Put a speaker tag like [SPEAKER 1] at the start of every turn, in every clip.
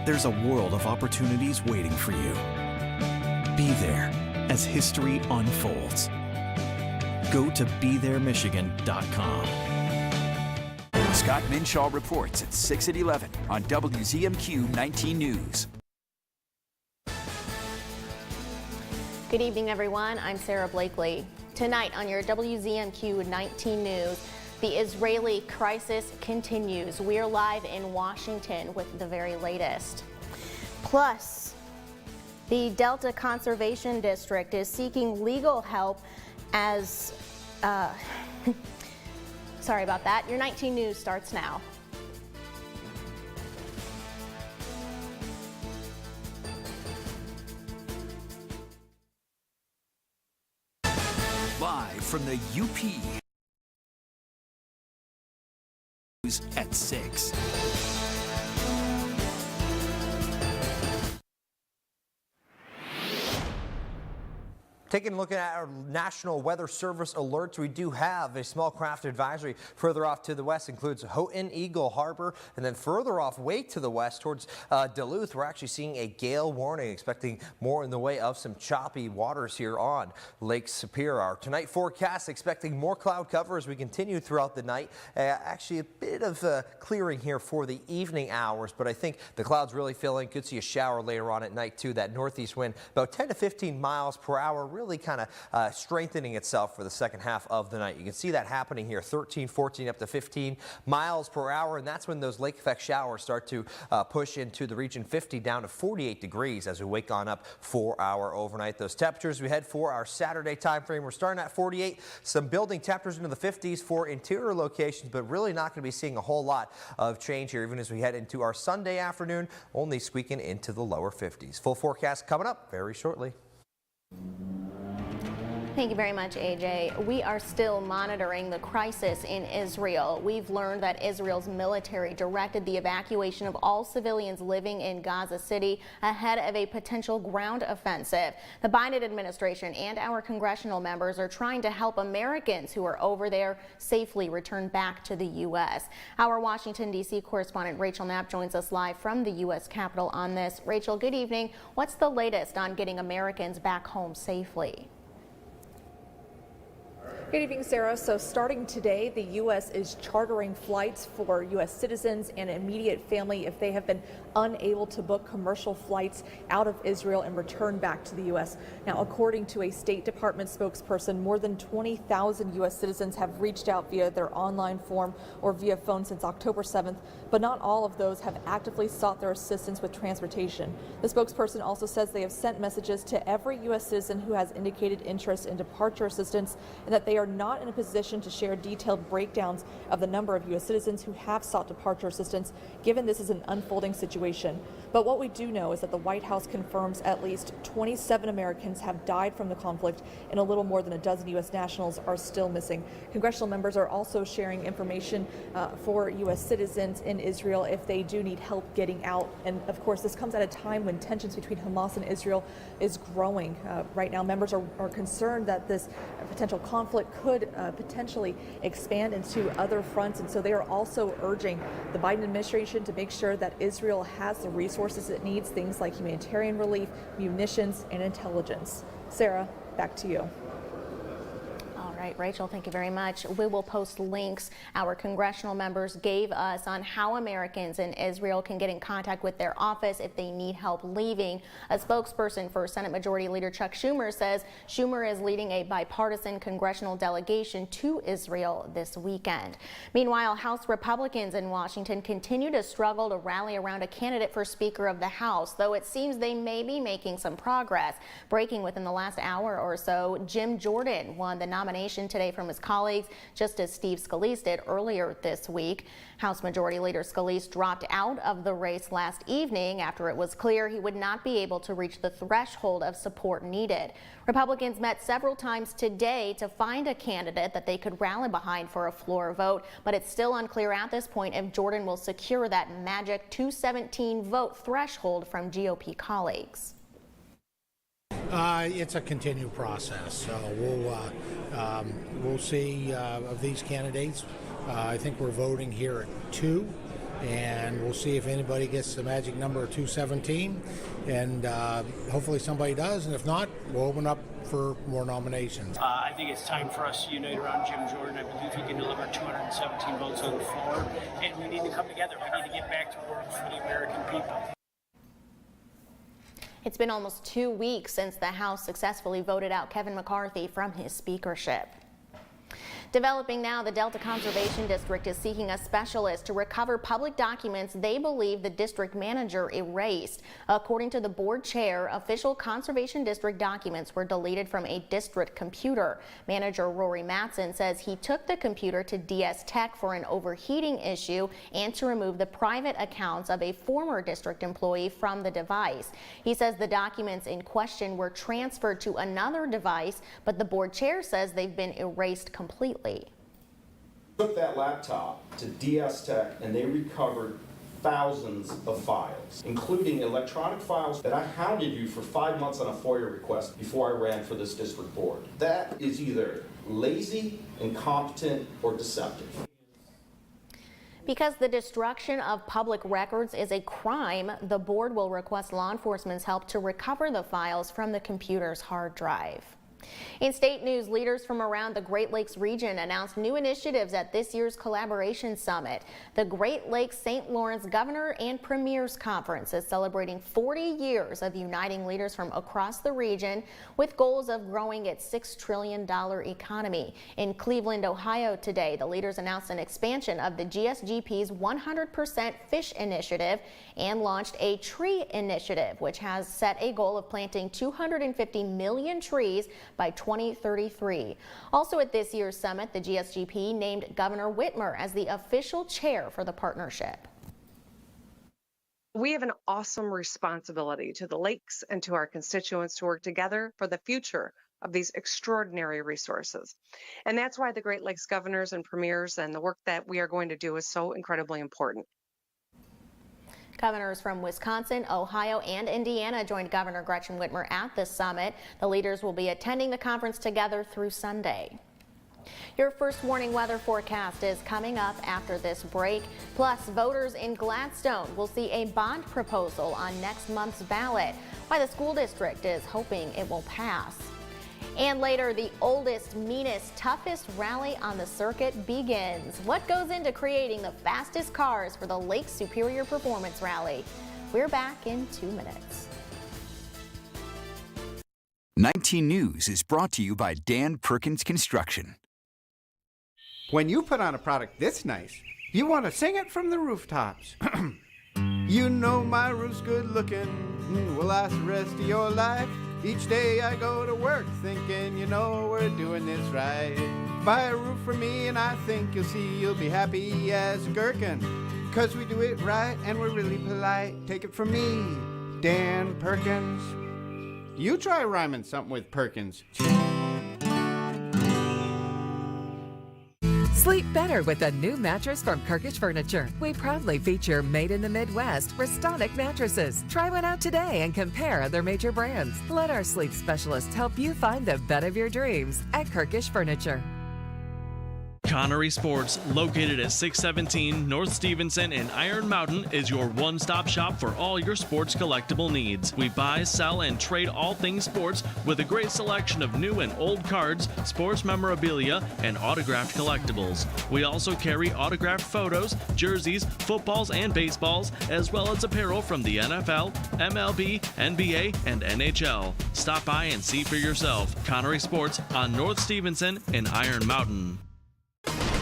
[SPEAKER 1] there's a world of opportunities waiting for you. Be there as history unfolds. Go to BeThereMichigan.com.
[SPEAKER 2] Scott Minshaw reports at 6 at 11 on WZMQ 19 News.
[SPEAKER 3] Good evening, everyone. I'm Sarah Blakely. Tonight on your WZMQ 19 News, the Israeli crisis continues. We're live in Washington with the very latest. Plus, the Delta Conservation District is seeking legal help as, sorry about that. Your 19 News starts now.
[SPEAKER 2] Live from the UP at 6.
[SPEAKER 4] Taking a look at our National Weather Service alerts, we do have a small craft advisory further off to the west, includes Houghton, Eagle Harbor, and then further off way to the west towards Duluth, we're actually seeing a gale warning, expecting more in the way of some choppy waters here on Lake Superior. Our tonight forecast expecting more cloud cover as we continue throughout the night. Actually a bit of clearing here for the evening hours, but I think the clouds really filling. Could see a shower later on at night too. That northeast wind about 10 to 15 miles per hour, really kind of strengthening itself for the second half of the night. You can see that happening here, 13, 14, up to 15 miles per hour, and that's when those lake effect showers start to push into the region, 50 down to 48 degrees as we wake on up for our overnight. Those temperatures we head for our Saturday time frame, we're starting at 48, some building temperatures into the 50s for interior locations, but really not going to be seeing a whole lot of change here even as we head into our Sunday afternoon, only squeaking into the lower 50s. Full forecast coming up very shortly.
[SPEAKER 3] Thank you very much, AJ. We are still monitoring the crisis in Israel. We've learned that Israel's military directed the evacuation of all civilians living in Gaza City ahead of a potential ground offensive. The Biden administration and our congressional members are trying to help Americans who are over there safely return back to the U.S. Our Washington, D.C. correspondent Rachel Knapp joins us live from the U.S. Capitol on this. Rachel, good evening. What's the latest on getting Americans back home safely?
[SPEAKER 5] Good evening, Sarah. So starting today, the U.S. is chartering flights for U.S. citizens and immediate family if they have been unable to book commercial flights out of Israel and return back to the U.S. Now, according to a State Department spokesperson, more than 20,000 U.S. citizens have reached out via their online form or via phone since October 7th, but not all of those have actively sought their assistance with transportation. The spokesperson also says they have sent messages to every U.S. citizen who has indicated interest in departure assistance and that they are not in a position to share detailed breakdowns of the number of U.S. citizens who have sought departure assistance, given this is an unfolding situation. But what we do know is that the White House confirms at least 27 Americans have died from the conflict and a little more than a dozen U.S. nationals are still missing. Congressional members are also sharing information for U.S. citizens in Israel if they do need help getting out. And of course, this comes at a time when tensions between Hamas and Israel is growing. Right now, members are concerned that this potential conflict could potentially expand into other fronts, and so they are also urging the Biden administration to make sure that Israel has the resources it needs, things like humanitarian relief, munitions, and intelligence. Sarah, back to you.
[SPEAKER 3] All right, Rachel, thank you very much. We will post links our congressional members gave us on how Americans in Israel can get in contact with their office if they need help leaving. A spokesperson for Senate Majority Leader Chuck Schumer says Schumer is leading a bipartisan congressional delegation to Israel this weekend. Meanwhile, House Republicans in Washington continue to struggle to rally around a candidate for Speaker of the House, though it seems they may be making some progress. Breaking within the last hour or so, Jim Jordan won the nomination today from his colleagues, just as Steve Scalise did earlier this week. House Majority Leader Scalise dropped out of the race last evening after it was clear he would not be able to reach the threshold of support needed. Republicans met several times today to find a candidate that they could rally behind for a floor vote, but it's still unclear at this point if Jordan will secure that magic 217 vote threshold from GOP colleagues.
[SPEAKER 6] It's a continued process, so we'll see of these candidates. I think we're voting here at 2, and we'll see if anybody gets the magic number of 217, and hopefully somebody does, and if not, we'll open up for more nominations.
[SPEAKER 7] I think it's time for us to unite around Jim Jordan. I believe he can deliver 217 votes on the floor, and we need to come together. We need to get back to work for the American people.
[SPEAKER 3] It's been almost 2 weeks since the House successfully voted out Kevin McCarthy from his speakership. Developing now, the Delta Conservation District is seeking a specialist to recover public documents they believe the district manager erased. According to the board chair, official Conservation District documents were deleted from a district computer. Manager Rory Matson says he took the computer to DS Tech for an overheating issue and to remove the private accounts of a former district employee from the device. He says the documents in question were transferred to another device, but the board chair says they've been erased completely.
[SPEAKER 8] Took that laptop to DS Tech and they recovered thousands of files, including electronic files that I hounded you for 5 months on a FOIA request before I ran for this district board. That is either lazy, incompetent, or deceptive.
[SPEAKER 3] Because the destruction of public records is a crime, the board will request law enforcement's help to recover the files from the computer's hard drive. In state news, leaders from around the Great Lakes region announced new initiatives at this year's Collaboration Summit. The Great Lakes St. Lawrence Governor and Premier's Conference is celebrating 40 years of uniting leaders from across the region with goals of growing its $6 trillion economy. In Cleveland, Ohio today, the leaders announced an expansion of the GSGP's 100% Fish Initiative and launched a tree initiative, which has set a goal of planting 250 million trees by 2033. Also at this year's summit, the GSGP named Governor Whitmer as the official chair for the partnership.
[SPEAKER 9] We have an awesome responsibility to the lakes and to our constituents to work together for the future of these extraordinary resources. And that's why the Great Lakes governors and premiers and the work that we are going to do is so incredibly important.
[SPEAKER 3] Governors from Wisconsin, Ohio, and Indiana joined Governor Gretchen Whitmer at the summit. The leaders will be attending the conference together through Sunday. Your first warning weather forecast is coming up after this break. Plus, voters in Gladstone will see a bond proposal on next month's ballot, why the school district is hoping it will pass. And later, the oldest, meanest, toughest rally on the circuit begins. What goes into creating the fastest cars for the Lake Superior Performance Rally? We're back in 2 minutes.
[SPEAKER 2] 19 News is brought to you by Dan Perkins Construction.
[SPEAKER 10] When you put on a product this nice, you want to sing it from the rooftops. You know my roof's good looking, will last the rest of your life. Each day I go to work thinking, you know, we're doing this right. Buy a roof for me and I think you'll see you'll be happy as a gherkin. 'Cause we do it right and we're really polite. Take it from me, Dan Perkins. You try rhyming something with Perkins.
[SPEAKER 11] Sleep better with a new mattress from Kirkish Furniture. We proudly feature made in the Midwest Restonic mattresses. Try one out today and compare other major brands. Let our sleep specialists help you find the bed of your dreams at Kirkish Furniture.
[SPEAKER 12] Connery Sports, located at 617 North Stevenson in Iron Mountain, is your one-stop shop for all your sports collectible needs. We buy, sell, and trade all things sports with a great selection of new and old cards, sports memorabilia, and autographed collectibles. We also carry autographed photos, jerseys, footballs, and baseballs, as well as apparel from the NFL, MLB, NBA, and NHL. Stop by and see for yourself. Connery Sports on North Stevenson in Iron Mountain.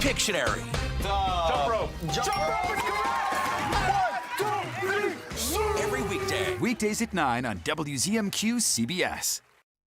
[SPEAKER 2] Pictionary.
[SPEAKER 8] Jump rope. Jump rope is correct. 1, 2, 3,
[SPEAKER 2] Every weekday. Weekdays at 9 on WZMQ CBS.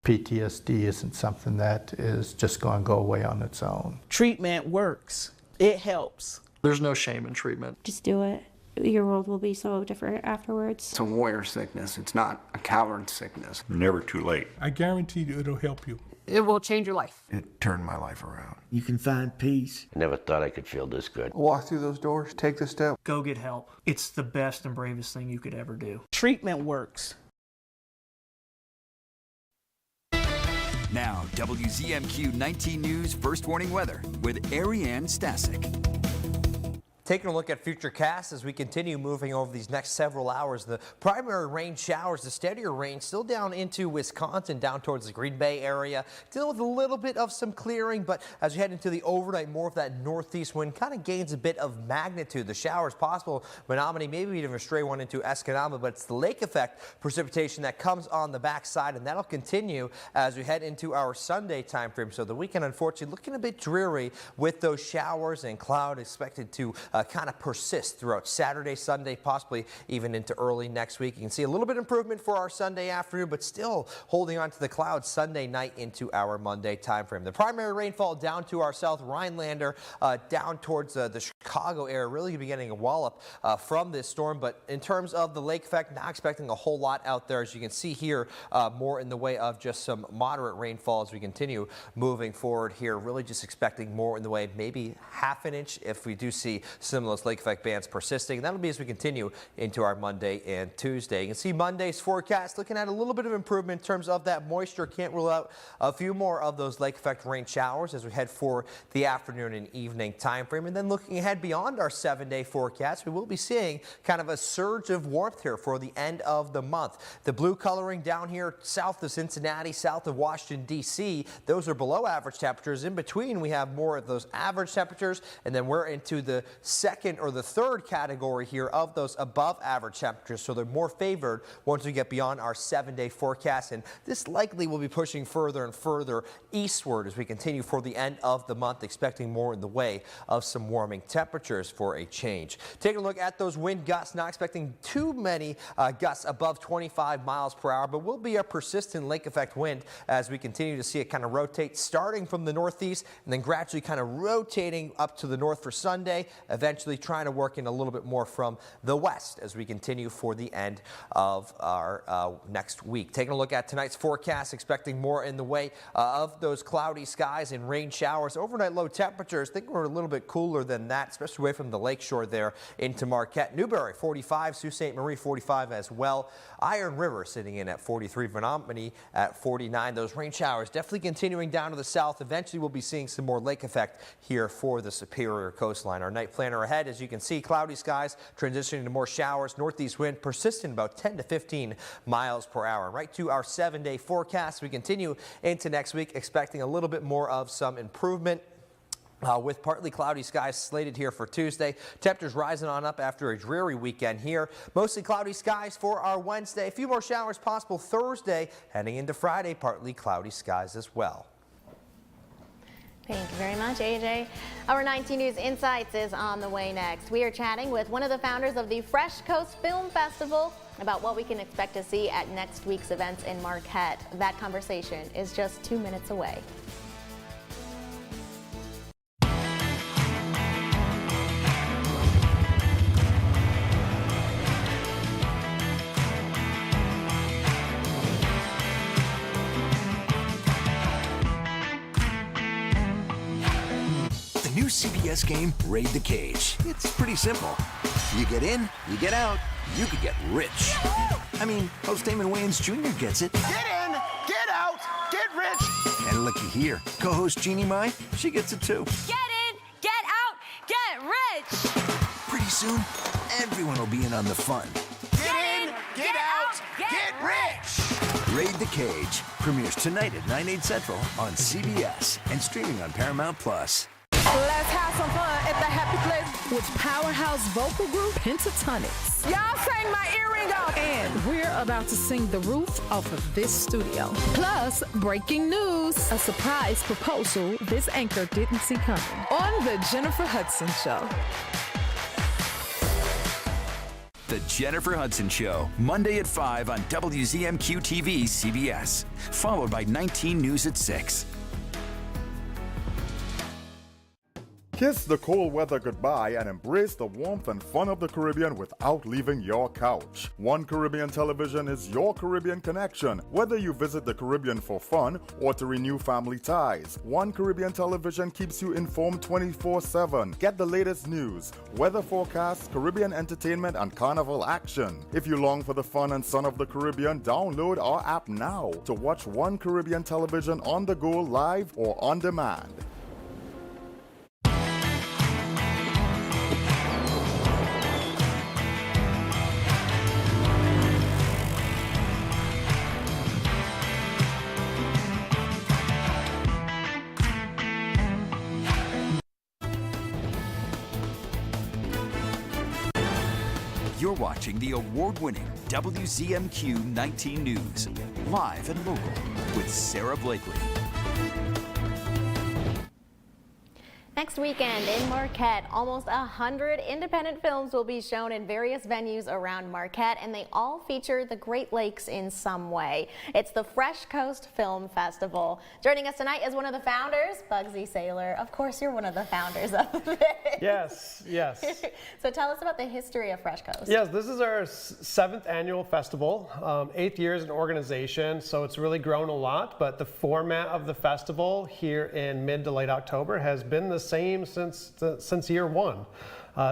[SPEAKER 13] PTSD isn't something that is just going to go away on its own.
[SPEAKER 14] Treatment works. It helps.
[SPEAKER 15] There's no shame in treatment.
[SPEAKER 16] Just do it. Your world will be so different afterwards.
[SPEAKER 17] It's a warrior sickness. It's not a coward sickness.
[SPEAKER 18] Never too late.
[SPEAKER 19] I guarantee you it'll help you.
[SPEAKER 20] It will change your life.
[SPEAKER 21] It turned my life around.
[SPEAKER 22] You can find peace.
[SPEAKER 23] I never thought I could feel this good.
[SPEAKER 13] Walk through those doors, take the step.
[SPEAKER 24] Go get help. It's the best and bravest thing you could ever do.
[SPEAKER 14] Treatment works.
[SPEAKER 2] Now, WZMQ 19 News First Warning Weather with Ariane Stasek.
[SPEAKER 4] Taking a look at future casts as we continue moving over these next several hours. The primary rain showers, the steadier rain still down into Wisconsin, down towards the Green Bay area. Dealing with a little bit of some clearing, but as we head into the overnight, more of that northeast wind kind of gains a bit of magnitude. The showers possible, Menominee, maybe even a stray one into Escanaba, but it's the lake effect precipitation that comes on the backside, and that'll continue as we head into our Sunday time frame. So the weekend, unfortunately, looking a bit dreary with those showers and cloud expected to kind of persist throughout Saturday, Sunday, possibly even into early next week. You can see a little bit of improvement for our Sunday afternoon, but still holding on to the clouds Sunday night into our Monday time frame. The primary rainfall down to our south Rhinelander, down towards the Chicago area, really beginning a wallop from this storm. But in terms of the lake effect, not expecting a whole lot out there. As you can see here, more in the way of just some moderate rainfall as we continue moving forward here. Really just expecting more in the way, maybe half an inch if we do see some of those lake effect bands persisting. That'll be as we continue into our Monday and Tuesday. You can see Monday's forecast looking at a little bit of improvement in terms of that moisture. Can't rule out a few more of those lake effect rain showers as we head for the afternoon and evening time frame. And then looking ahead beyond our 7-day forecast, we will be seeing kind of a surge of warmth here for the end of the month. The blue coloring down here south of Cincinnati, south of Washington, D.C., those are below average temperatures. In between, we have more of those average temperatures, and then we're into the second or the third category here of those above average temperatures. So they're more favored once we get beyond our 7-day forecast, and this likely will be pushing further and further eastward as we continue for the end of the month, expecting more in the way of some warming temperatures for a change. Taking a look at those wind gusts, not expecting too many gusts above 25 miles per hour, but will be a persistent lake effect wind as we continue to see it kind of rotate, starting from the northeast and then gradually kind of rotating up to the north for Sunday, eventually trying to work in a little bit more from the west as we continue for the end of our next week. Taking a look at tonight's forecast, expecting more in the way of those cloudy skies and rain showers. Overnight low temperatures, I think we're a little bit cooler than that, especially away from the lakeshore there into Marquette. Newberry 45, Sault Ste. Marie 45 as well. Iron River sitting in at 43, Menominee at 49. Those rain showers definitely continuing down to the south. Eventually we'll be seeing some more lake effect here for the Superior coastline. Our night planner ahead, as you can see, cloudy skies transitioning to more showers. Northeast wind persistent about 10 to 15 miles per hour. Right to our 7-day forecast. We continue into next week, expecting a little bit more of some improvement. With partly cloudy skies slated here for Tuesday. Temperatures rising on up after a dreary weekend here. Mostly cloudy skies for our Wednesday. A few more showers possible Thursday. Heading into Friday, partly cloudy skies as well.
[SPEAKER 3] Thank you very much, AJ. Our 19 News Insights is on the way next. We are chatting with one of the founders of the Fresh Coast Film Festival about what we can expect to see at next week's events in Marquette. That conversation is just 2 minutes away.
[SPEAKER 15] New CBS game, Raid the Cage. It's pretty simple. You get in, you get out, you could get rich. I mean, host Damon Wayans Jr. gets it.
[SPEAKER 18] Get in, get out, get rich.
[SPEAKER 15] And looky here, co-host Jeannie Mai, she gets it too.
[SPEAKER 20] Get in, get out, get rich.
[SPEAKER 15] Pretty soon, everyone will be in on the fun.
[SPEAKER 18] Get in, get out, get rich.
[SPEAKER 15] Raid the Cage premieres tonight at 9/8 Central on CBS and streaming on Paramount+.
[SPEAKER 21] Let's have some fun at the Happy Place with powerhouse vocal group Pentatonics. Y'all sang my earring off. And we're about to sing the roof off of this studio. Plus, breaking news, a surprise proposal this anchor didn't see coming on The Jennifer Hudson Show.
[SPEAKER 2] The Jennifer Hudson Show, Monday at 5 on WZMQ TV CBS, followed by 19 News at 6.
[SPEAKER 22] Kiss the cold weather goodbye and embrace the warmth and fun of the Caribbean without leaving your couch. One Caribbean Television is your Caribbean connection. Whether you visit the Caribbean for fun or to renew family ties, One Caribbean Television keeps you informed 24/7. Get the latest news, weather forecasts, Caribbean entertainment, and carnival action. If you long for the fun and sun of the Caribbean, download our app now to watch One Caribbean Television on the go, live or on demand.
[SPEAKER 2] watching the award-winning WZMQ 19 News, live and local with Sarah Blakely.
[SPEAKER 3] Next weekend in Marquette, almost 100 independent films will be shown in various venues around Marquette, and they all feature the Great Lakes in some way. It's the Fresh Coast Film Festival. Joining us tonight is one of the founders, Bugsy Saylor. Of course, you're one of the founders of it.
[SPEAKER 1] Yes, yes.
[SPEAKER 3] So tell us about the history of Fresh Coast.
[SPEAKER 1] Yes, this is our 7th annual festival, 8th year as an organization, so it's really grown a lot, but the format of the festival here in mid to late October has been the same since year one.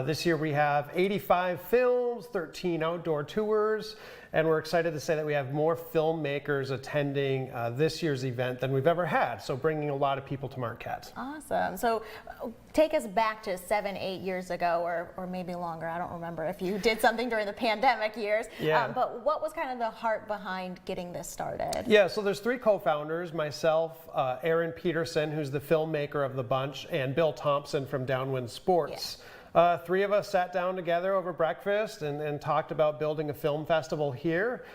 [SPEAKER 1] This year we have 85 films, 13 outdoor tours, and we're excited to say that we have more filmmakers attending this year's event than we've ever had, so bringing a lot of people to Marquette.
[SPEAKER 3] Awesome. So take us back to 7-8 years ago, or maybe longer. I don't remember if you did something during the pandemic years.
[SPEAKER 1] Yeah.
[SPEAKER 3] But what was kind of the heart behind getting this started?
[SPEAKER 1] Yeah, so there's 3 co-founders, myself, Aaron Peterson, who's the filmmaker of the bunch, and Bill Thompson from Downwind Sports. Yeah. 3 of us sat down together over breakfast and talked about building a film festival here.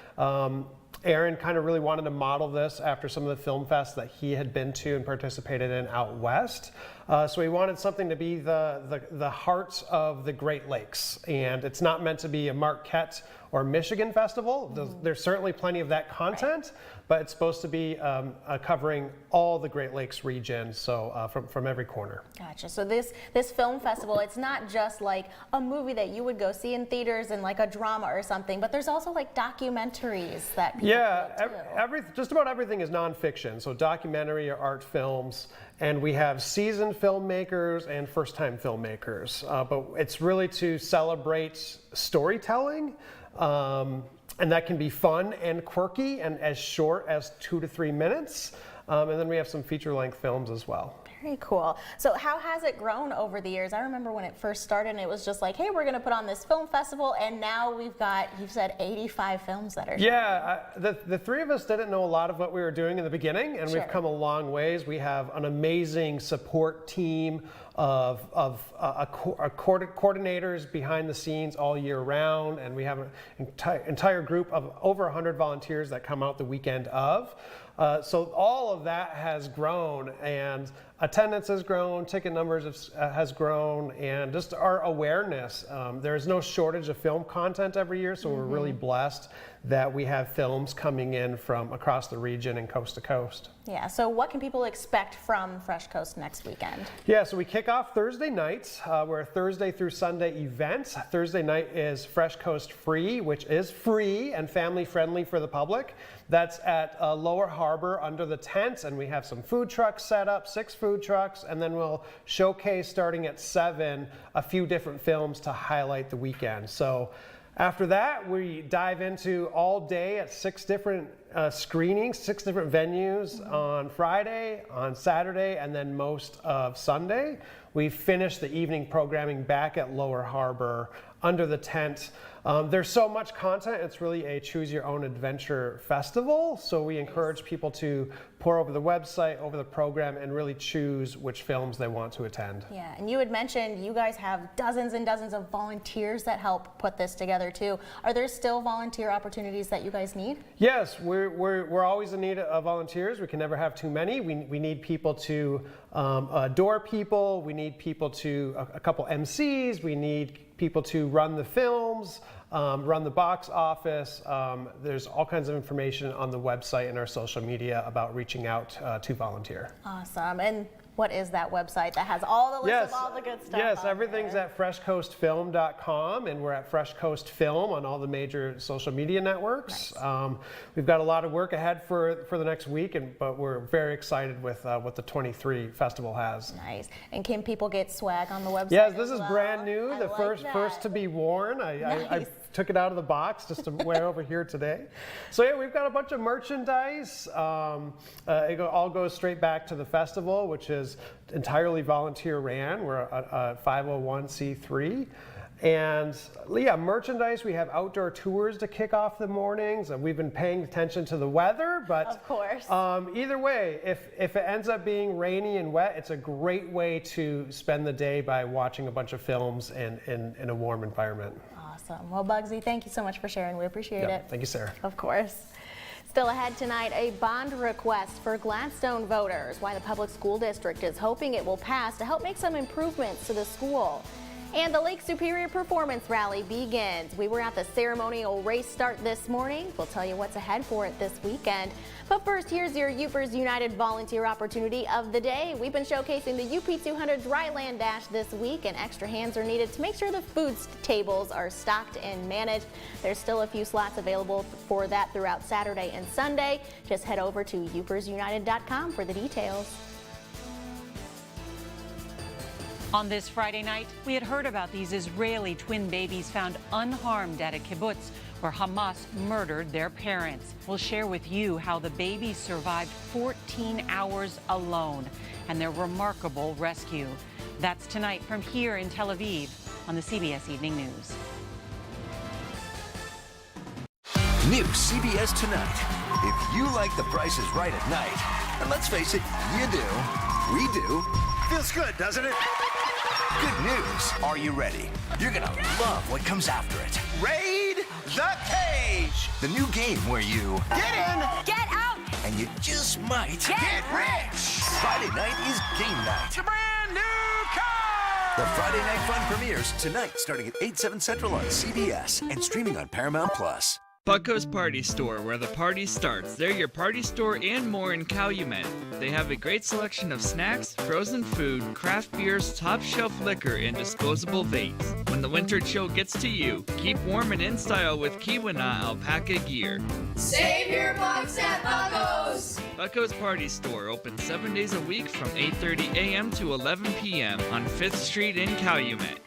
[SPEAKER 1] Aaron kind of really wanted to model this after some of the film fests that he had been to and participated in out west. So he wanted something to be the heart of the Great Lakes. And it's not meant to be a Marquette or Michigan festival. There's certainly plenty of that content, but it's supposed to be covering all the Great Lakes region, so from every corner.
[SPEAKER 3] Gotcha. So this film festival, it's not just like a movie that you would go see in theaters and like a drama or something, but there's also like documentaries that people
[SPEAKER 1] just about everything is nonfiction, so documentary or art films, and we have seasoned filmmakers and first-time filmmakers, but it's really to celebrate storytelling. And that can be fun and quirky and as short as 2 to 3 minutes. And then we have some feature-length films as well.
[SPEAKER 3] Very cool. So how has it grown over the years? I remember when it first started and it was just like, hey, we're going to put on this film festival, and now we've got, you've said 85 films that are
[SPEAKER 1] Yeah, the 3 of us didn't know a lot of what we were doing in the beginning, and we've come a long ways. We have an amazing support team of coordinators behind the scenes all year round, and we have an entire group of over 100 volunteers that come out the weekend of. So all of that has grown, and attendance has grown, ticket numbers has grown, and just our awareness. There is no shortage of film content every year, so we're really blessed that we have films coming in from across the region and coast to coast.
[SPEAKER 3] Yeah, so what can people expect from Fresh Coast next weekend?
[SPEAKER 1] Yeah, so we kick off Thursday nights. We're a Thursday through Sunday event. Thursday night is Fresh Coast Free, which is free and family friendly for the public. That's at Lower Harbor under the tent, and we have some food trucks set up, 6 food trucks, and then we'll showcase starting at 7 a few different films to highlight the weekend. So after that, we dive into all day at 6 different screenings, 6 different venues on Friday, on Saturday, and then most of Sunday. We finish the evening programming back at Lower Harbor under the tent. There's so much content, it's really a choose your own adventure festival, so we encourage people to pour over the website, over the program, and really choose which films they want to attend.
[SPEAKER 3] Yeah, and you had mentioned you guys have dozens and dozens of volunteers that help put this together too. Are there still volunteer opportunities that you guys need?
[SPEAKER 1] Yes, we're always in need of volunteers. We can never have too many. We need people to door people, we need people to, a couple MCs, we need people to run the films, run the box office. There's all kinds of information on the website and our social media about reaching out to volunteer.
[SPEAKER 3] Awesome. And what is that website that has all the list of all the good stuff?
[SPEAKER 1] Yes, everything's at freshcoastfilm.com, and we're at Fresh Coast Film on all the major social media networks. Nice. We've got a lot of work ahead for the next week, but we're very excited with what the 23 festival has.
[SPEAKER 3] Nice. And can people get swag on the website?
[SPEAKER 1] Yes, this is brand new, the first to be worn. I took it out of the box just to wear over here today. So yeah, we've got a bunch of merchandise. It all goes straight back to the festival, which is entirely volunteer ran. We're a 501c3. And yeah, merchandise, we have outdoor tours to kick off the mornings, and we've been paying attention to the weather, but
[SPEAKER 3] of course.
[SPEAKER 1] Either way, if it ends up being rainy and wet, it's a great way to spend the day by watching a bunch of films in a warm environment.
[SPEAKER 3] Awesome. Well, Bugsy, thank you so much for sharing. We appreciate it.
[SPEAKER 1] Thank you, Sarah.
[SPEAKER 3] Of course. Still ahead tonight, a bond request for Gladstone voters. Why the public school district is hoping it will pass to help make some improvements to the school. And the Lake Superior Performance Rally begins. We were at the ceremonial race start this morning. We'll tell you what's ahead for it this weekend. But first, here's your Upers United volunteer opportunity of the day. We've been showcasing the UP 200 Dryland Dash this week, and extra hands are needed to make sure the food tables are stocked and managed. There's still a few slots available for that throughout Saturday and Sunday. Just head over to upersunited.com for the details.
[SPEAKER 5] On this Friday night, we had heard about these Israeli twin babies found unharmed at a kibbutz where Hamas murdered their parents. We'll share with you how the babies survived 14 hours alone and their remarkable rescue. That's tonight from here in Tel Aviv on the CBS Evening News.
[SPEAKER 15] New CBS Tonight. If you like The Price is Right at night, and let's face it, you do, we do.
[SPEAKER 18] Feels good, doesn't it?
[SPEAKER 15] Good news. Are you ready? You're gonna love what comes after it.
[SPEAKER 18] Raid the cage.
[SPEAKER 15] The new game where you
[SPEAKER 18] Get in.
[SPEAKER 20] Get out.
[SPEAKER 15] and you just might
[SPEAKER 18] Get rich.
[SPEAKER 15] Friday night is game night.
[SPEAKER 18] It's a brand new car.
[SPEAKER 15] The Friday Night Fun premieres tonight starting at 8/7 Central on CBS and streaming on Paramount Plus.
[SPEAKER 6] Bucko's Party Store, where the party starts. They're your party store and more in Calumet. They have a great selection of snacks, frozen food, craft beers, top shelf liquor, and disposable vapes. When the winter chill gets to you, keep warm and in style with Kiwana alpaca gear.
[SPEAKER 20] Save your bucks at Bucko's.
[SPEAKER 6] Bucko's Party Store, open 7 days a week from 8:30 a.m. to 11 p.m. on 5th Street in Calumet.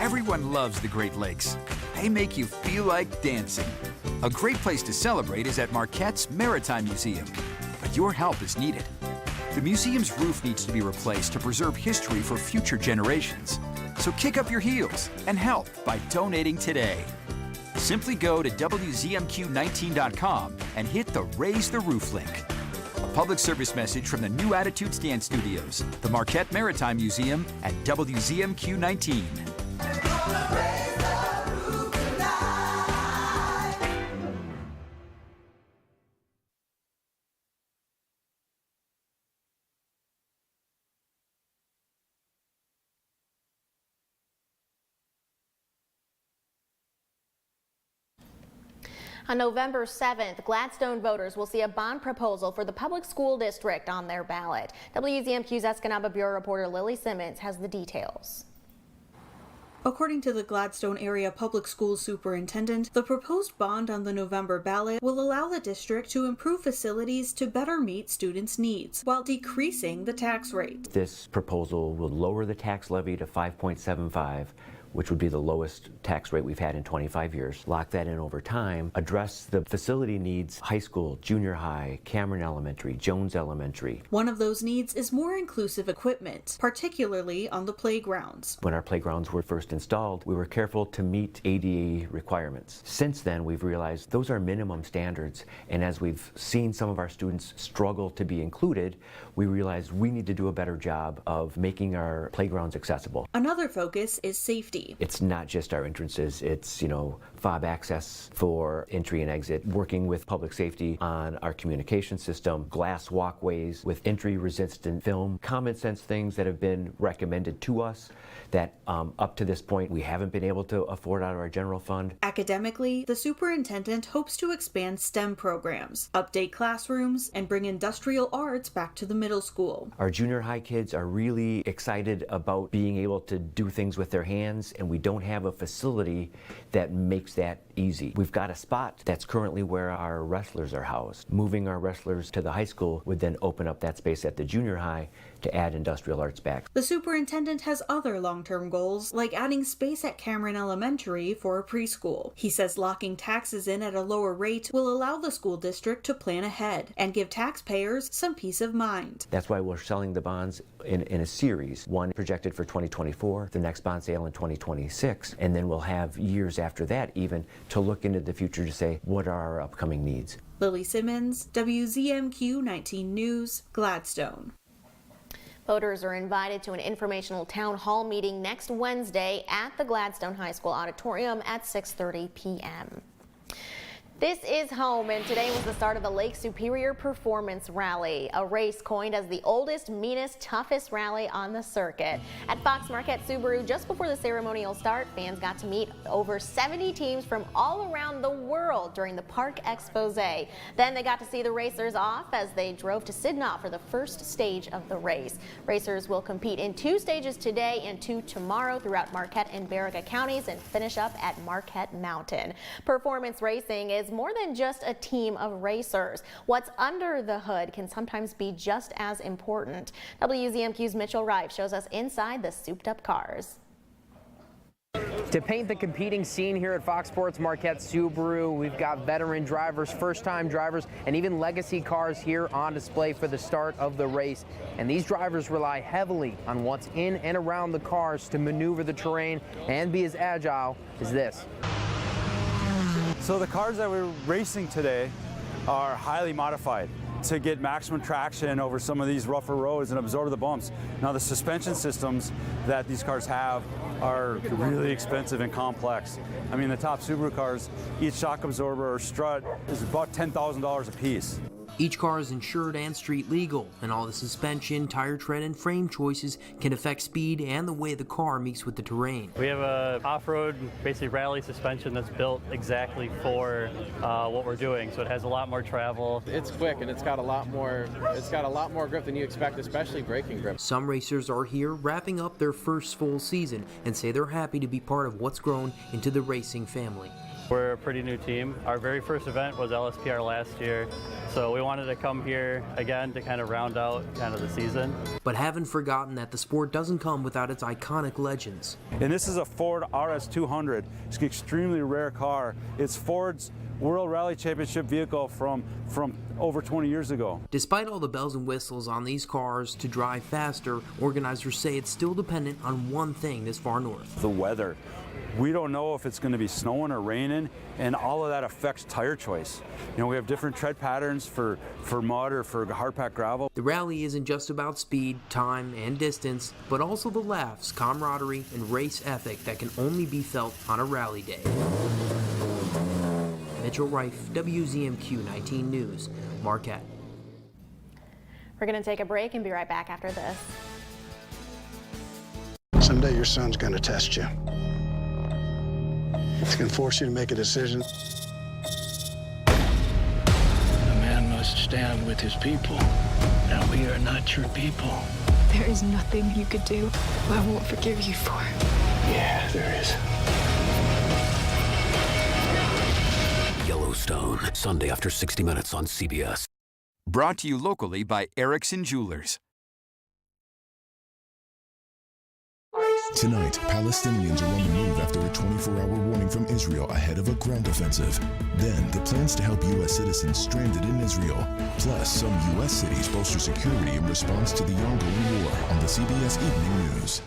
[SPEAKER 2] Everyone loves the Great Lakes. They make you feel like dancing. A great place to celebrate is at Marquette's Maritime Museum. But your help is needed. The museum's roof needs to be replaced to preserve history for future generations. So kick up your heels and help by donating today. Simply go to WZMQ19.com and hit the Raise the Roof link. A public service message from the New Attitude Stand Studios, the Marquette Maritime Museum, and WZMQ 19.
[SPEAKER 3] On November 7th, Gladstone voters will see a bond proposal for the public school district on their ballot. WZMQ's Escanaba Bureau reporter Lily Simmons has the details.
[SPEAKER 7] According to the Gladstone Area Public Schools Superintendent, the proposed bond on the November ballot will allow the district to improve facilities to better meet students' needs, while decreasing the tax rate.
[SPEAKER 23] This proposal will lower the tax levy to 5.75, which would be the lowest tax rate we've had in 25 years. Lock that in over time, address the facility needs, high school, junior high, Cameron Elementary, Jones Elementary.
[SPEAKER 7] One of those needs is more inclusive equipment, particularly on the playgrounds.
[SPEAKER 23] When our playgrounds were first installed, we were careful to meet ADA requirements. Since then, we've realized those are minimum standards, and as we've seen some of our students struggle to be included, we realized we need to do a better job of making our playgrounds accessible.
[SPEAKER 7] Another focus is safety.
[SPEAKER 23] It's not just our entrances, it's, fob access for entry and exit, working with public safety on our communication system, glass walkways with entry-resistant film, common sense things that have been recommended to us that up to this point we haven't been able to afford out of our general fund.
[SPEAKER 7] Academically, the superintendent hopes to expand STEM programs, update classrooms, and bring industrial arts back to the middle school.
[SPEAKER 23] Our junior high kids are really excited about being able to do things with their hands, and we don't have a facility that makes hoops that easy. We've got a spot that's currently where our wrestlers are housed. Moving our wrestlers to the high school would then open up that space at the junior high to add industrial arts back.
[SPEAKER 7] The superintendent has other long-term goals, like adding space at Cameron Elementary for a preschool. He says locking taxes in at a lower rate will allow the school district to plan ahead and give taxpayers some peace of mind.
[SPEAKER 23] That's why we're selling the bonds in a series, one projected for 2024, the next bond sale in 2026, and then we'll have years after that even to look into the future to say, what are our upcoming needs?
[SPEAKER 7] Lily Simmons, WZMQ 19 News, Gladstone.
[SPEAKER 3] Voters are invited to an informational town hall meeting next Wednesday at the Gladstone High School auditorium at 6:30 p.m. This is home, and today was the start of the Lake Superior Performance Rally, a race coined as the oldest, meanest, toughest rally on the circuit. At Fox Marquette Subaru, just before the ceremonial start, fans got to meet over 70 teams from all around the world during the Park Expose. Then they got to see the racers off as they drove to Signal for the first stage of the race. Racers will compete in 2 stages today and 2 tomorrow throughout Marquette and Baraga counties and finish up at Marquette Mountain. Performance racing is more than just a team of racers. What's under the hood can sometimes be just as important. WZMQ's Mitchell Rife shows us inside the souped-up cars.
[SPEAKER 9] To paint the competing scene here at Fox Sports Marquette Subaru, we've got veteran drivers, first-time drivers, and even legacy cars here on display for the start of the race. And these drivers rely heavily on what's in and around the cars to maneuver the terrain and be as agile as this.
[SPEAKER 10] So the cars that we're racing today are highly modified to get maximum traction over some of these rougher roads and absorb the bumps. Now the suspension systems that these cars have are really expensive and complex. I mean, the top Subaru cars, each shock absorber or strut is about $10,000 a piece.
[SPEAKER 9] Each car is insured and street legal, and all the suspension, tire tread, and frame choices can affect speed and the way the car meets with the terrain.
[SPEAKER 11] We have a off-road, basically rally suspension that's built exactly for what we're doing, so it has a lot more travel.
[SPEAKER 12] It's quick and it's got a lot more grip than you expect, especially braking grip.
[SPEAKER 9] Some racers are here wrapping up their first full season and say they're happy to be part of what's grown into the racing family.
[SPEAKER 11] We're a pretty new team. Our very first event was LSPR last year, so we wanted to come here again to kind of round out kind of the season.
[SPEAKER 9] But haven't forgotten that the sport doesn't come without its iconic legends.
[SPEAKER 10] And this is a Ford RS200. It's an extremely rare car. It's Ford's World Rally Championship vehicle from over 20 years ago.
[SPEAKER 9] Despite all the bells and whistles on these cars to drive faster, organizers say it's still dependent on one thing this far north.
[SPEAKER 10] The weather. We don't know if it's going to be snowing or raining, and all of that affects tire choice. You know, we have different tread patterns for mud or for hard pack gravel.
[SPEAKER 9] The rally isn't just about speed, time, and distance, but also the laughs, camaraderie, and race ethic that can only be felt on a rally day. Mitchell Rife, WZMQ 19 News, Marquette.
[SPEAKER 3] We're going to take a break and be right back after this.
[SPEAKER 25] Someday your son's going to test you. It's going to force you to make a decision. A man must stand with his people. Now we are not your people.
[SPEAKER 26] There is nothing you could do I won't forgive you for.
[SPEAKER 25] Yeah, there is.
[SPEAKER 27] Yellowstone, Sunday after 60 Minutes on CBS.
[SPEAKER 2] Brought to you locally by Erickson Jewelers.
[SPEAKER 28] Tonight, Palestinians are on the move after a 24-hour warning from Israel ahead of a ground offensive. Then, the plans to help U.S. citizens stranded in Israel. Plus, some U.S. cities bolster security in response to the ongoing war on the CBS Evening News.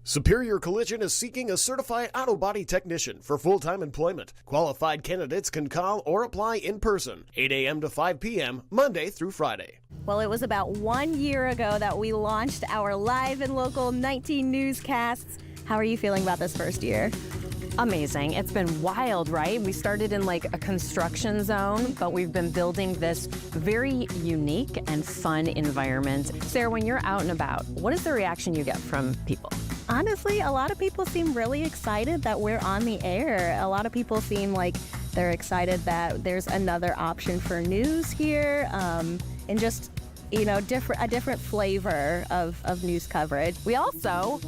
[SPEAKER 29] Superior Collision is seeking a certified auto body technician for full-time employment. Qualified candidates can call or apply in person, 8 a.m. to 5 p.m., Monday through Friday.
[SPEAKER 30] Well, it was about 1 year ago that we launched our live and local 19 newscasts. How are you feeling about this first year?
[SPEAKER 31] Amazing. It's been wild, right? We started in like a construction zone, but we've been building this very unique and fun environment. Sarah, when you're out and about, what is the reaction you get from people?
[SPEAKER 30] Honestly, a lot of people seem really excited that we're on the air. A lot of people seem like they're excited that there's another option for news here, and just, you know, a different flavor of news coverage.
[SPEAKER 31] We also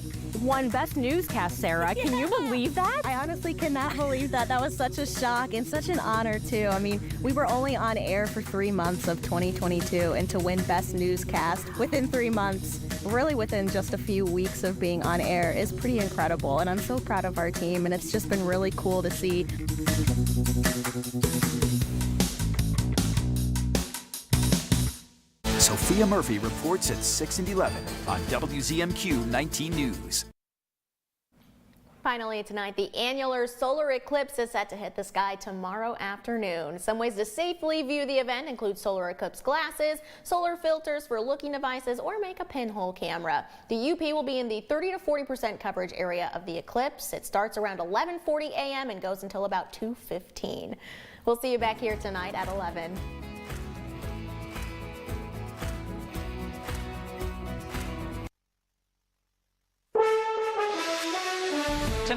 [SPEAKER 31] won Best Newscast, Sarah. Can you believe that?
[SPEAKER 30] I honestly cannot believe that. That was such a shock and such an honor, too. I mean, we were only on air for 3 months of 2022, and to win Best Newscast within 3 months, really within just a few weeks of being on air, is pretty incredible. And I'm so proud of our team, and it's just been really cool to see.
[SPEAKER 2] Sophia Murphy reports at 6 and 11 on WZMQ 19 News.
[SPEAKER 3] Finally tonight, the annular solar eclipse is set to hit the sky tomorrow afternoon. Some ways to safely view the event include solar eclipse glasses, solar filters for looking devices, or make a pinhole camera. The UP will be in the 30 to 40% coverage area of the eclipse. It starts around 11:40 a.m. and goes until about 2:15. We'll see you back here tonight at 11.